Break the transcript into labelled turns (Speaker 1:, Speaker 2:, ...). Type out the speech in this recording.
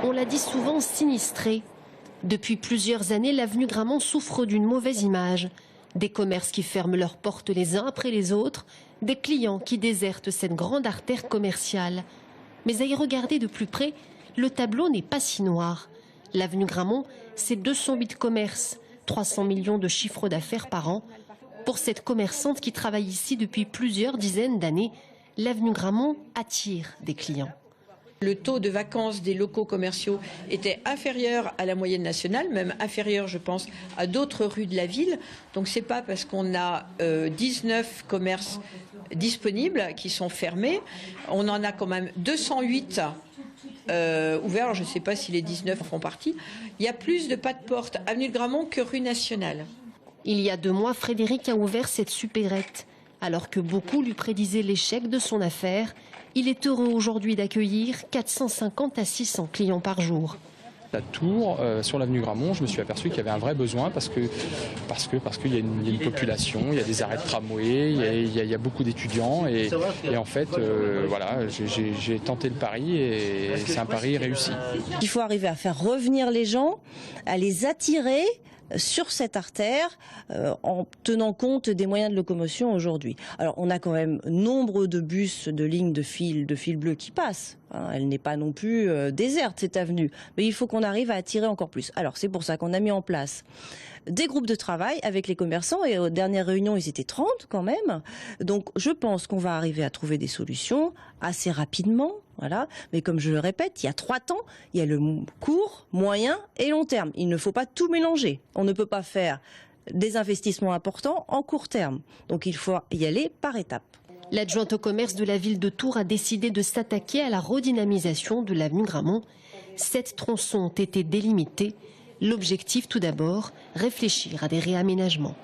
Speaker 1: on l'a dit souvent, sinistrée. Depuis plusieurs années, l'avenue Grammont souffre d'une mauvaise image. Des commerces qui ferment leurs portes les uns après les autres, des clients qui désertent cette grande artère commerciale. Mais à y regarder de plus près, le tableau n'est pas si noir. L'avenue Grammont, c'est 208 commerces, 300 millions de chiffre d'affaires par an. Pour cette commerçante qui travaille ici depuis plusieurs dizaines d'années, l'avenue Grammont attire des clients.
Speaker 2: Le taux de vacances des locaux commerciaux était inférieur à la moyenne nationale, même inférieur, je pense, à d'autres rues de la ville. Donc ce n'est pas parce qu'on a 19 commerces disponibles qui sont fermés. On en a quand même 208 ouverts. Je ne sais pas si les 19 en font partie. Il y a plus de pas de porte avenue de Grammont que rue Nationale.
Speaker 1: Il y a 2 mois, Frédéric a ouvert cette supérette. Alors que beaucoup lui prédisaient l'échec de son affaire, il est heureux aujourd'hui d'accueillir 450 à 600 clients par jour.
Speaker 3: La tour sur l'avenue Grammont, je me suis aperçu qu'il y avait un vrai besoin parce qu'il y a une population, il y a des arrêts de tramway, il y a beaucoup d'étudiants et en fait voilà, j'ai tenté le pari et c'est un pari réussi.
Speaker 4: Il faut arriver à faire revenir les gens, à les attirer sur cette artère en tenant compte des moyens de locomotion aujourd'hui. Alors on a quand même nombre de bus de lignes de fil bleu qui passent. Elle n'est pas non plus déserte cette avenue, mais il faut qu'on arrive à attirer encore plus. Alors c'est pour ça qu'on a mis en place des groupes de travail avec les commerçants et aux dernières réunions ils étaient 30 quand même. Donc je pense qu'on va arriver à trouver des solutions assez rapidement. Voilà. Mais comme je le répète, il y a 3 temps, il y a le court, moyen et long terme. Il ne faut pas tout mélanger. On ne peut pas faire des investissements importants en court terme. Donc il faut y aller par étapes.
Speaker 1: L'adjointe au commerce de la ville de Tours a décidé de s'attaquer à la redynamisation de l'avenue Grammont. 7 tronçons ont été délimités. L'objectif tout d'abord, réfléchir à des réaménagements.